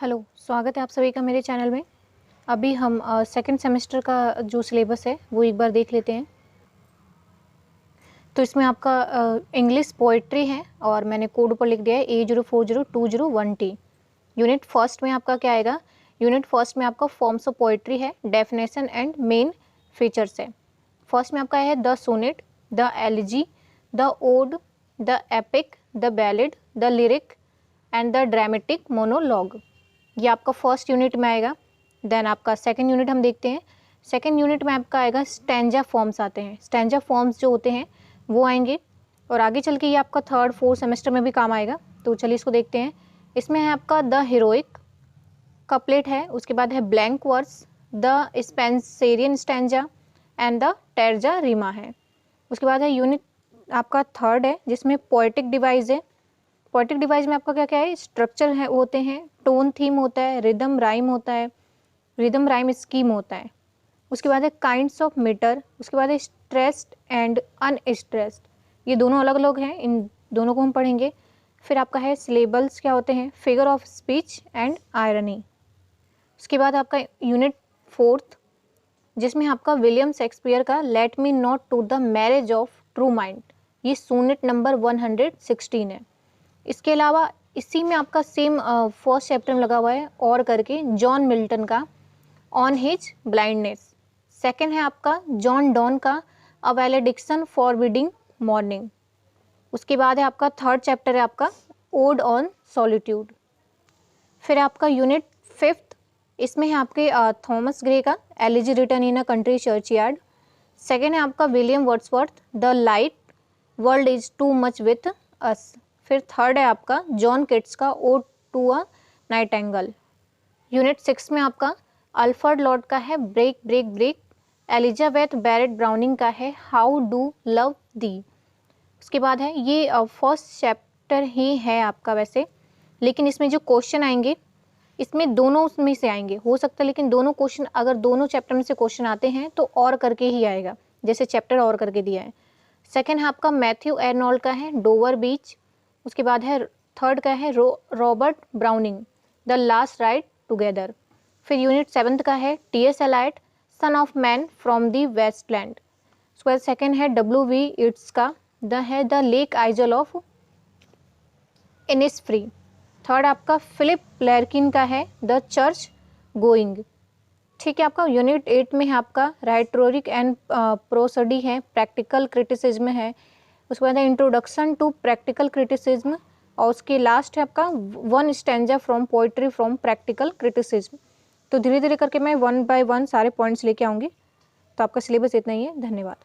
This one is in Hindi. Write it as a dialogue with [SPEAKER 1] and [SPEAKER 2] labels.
[SPEAKER 1] हेलो, स्वागत है आप सभी का मेरे चैनल में। अभी हम सेकंड सेमेस्टर का जो सिलेबस है वो एक बार देख लेते हैं। तो इसमें आपका इंग्लिश पोइट्री है और मैंने कोड ऊपर लिख दिया है A040201T। यूनिट फर्स्ट में आपका क्या आएगा? यूनिट फर्स्ट में आपका फॉर्म्स ऑफ पोइट्री है, डेफिनेशन एंड मेन फीचर्स है। फर्स्ट में आपका है the sonnet, the elegy, the ode, the epic, the ballad, the lyric and the dramatic monologue. ये आपका फर्स्ट यूनिट में आएगा। देन आपका सेकंड यूनिट हम देखते हैं। सेकंड यूनिट में आपका आएगा स्टैंजा फॉर्म्स आते हैं। स्टैंजा फॉर्म्स जो होते हैं वो आएंगे और आगे चल के ये आपका थर्ड फोर्थ सेमेस्टर में भी काम आएगा। तो चलिए इसको देखते हैं। इसमें है आपका द हीरोइक कपलेट है, उसके बाद है blank verse, the Spenserian stanza and the terza rima है। उसके बाद है यूनिट आपका थर्ड है जिसमें पोएटिक डिवाइस है। पोएटिक डिवाइस में आपका क्या क्या है? स्ट्रक्चर है होते हैं, टोन थीम होता है, रिदम राइम होता है, रिदम राइम स्कीम होता है। उसके बाद है काइंड्स ऑफ मीटर, उसके बाद है स्ट्रेस्ड एंड अनस्ट्रेस्ड। ये दोनों अलग अलग हैं, इन दोनों को हम पढ़ेंगे। फिर आपका है सिलेबल्स क्या होते हैं, figure of speech and irony. उसके बाद आपका यूनिट फोर्थ जिसमें आपका विलियम शेक्सपियर का let me not to the marriage of true mind, ये सोनेट नंबर 116 है। इसके अलावा इसी में आपका सेम फर्स्ट चैप्टर में लगा हुआ है और करके जॉन मिल्टन का ऑन हिज ब्लाइंडनेस। सेकंड है आपका जॉन डॉन का अ वैलेडिक्शन फॉरबिडिंग मॉर्निंग। उसके बाद है आपका थर्ड चैप्टर है आपका ओड ऑन सॉलिट्यूड। फिर आपका यूनिट फिफ्थ, इसमें है आपके थॉमस ग्रे का elegy written in a country churchyard. Second है आपका William Wordsworth the light world is too much with us. फिर थर्ड है आपका जॉन किट्स का ode to a nightingale. Unit 6 में आपका अल्फ्रेड लॉर्ड का है break break break. Elizabeth Barrett Browning का है हाउ डू लव दी। उसके बाद है ये फर्स्ट चैप्टर ही है आपका वैसे, लेकिन इसमें जो क्वेश्चन आएंगे इसमें दोनों में से आएंगे, हो सकता है लेकिन दोनों क्वेश्चन अगर दोनों चैप्टर में से क्वेश्चन आते हैं तो और करके ही आएगा, जैसे चैप्टर और करके दिया है। सेकेंड है आपका मैथ्यू एर्नोल्ड का है डोवर बीच। उसके बाद है थर्ड का है Robert Browning the last ride together. फिर यूनिट 7 का है T.S. Eliot son of man from the waste land. उसके बाद सेकेंड है W.V. इट्स का the lake isle of Innisfree. Third आपका फिलिप लैर्किन का है द चर्च गोइंग। ठीक है, आपका यूनिट 8 में है आपका राइटोरिक एंड प्रोसडी है, प्रैक्टिकल क्रिटिसिज्म है। उसके बाद है इंट्रोडक्शन टू प्रैक्टिकल क्रिटिसिज्म और उसके लास्ट है आपका one stanza from poetry from practical criticism. तो धीरे धीरे करके मैं 1 बाय 1 सारे पॉइंट्स लेके आऊँगी। तो आपका सिलेबस इतना ही है। धन्यवाद।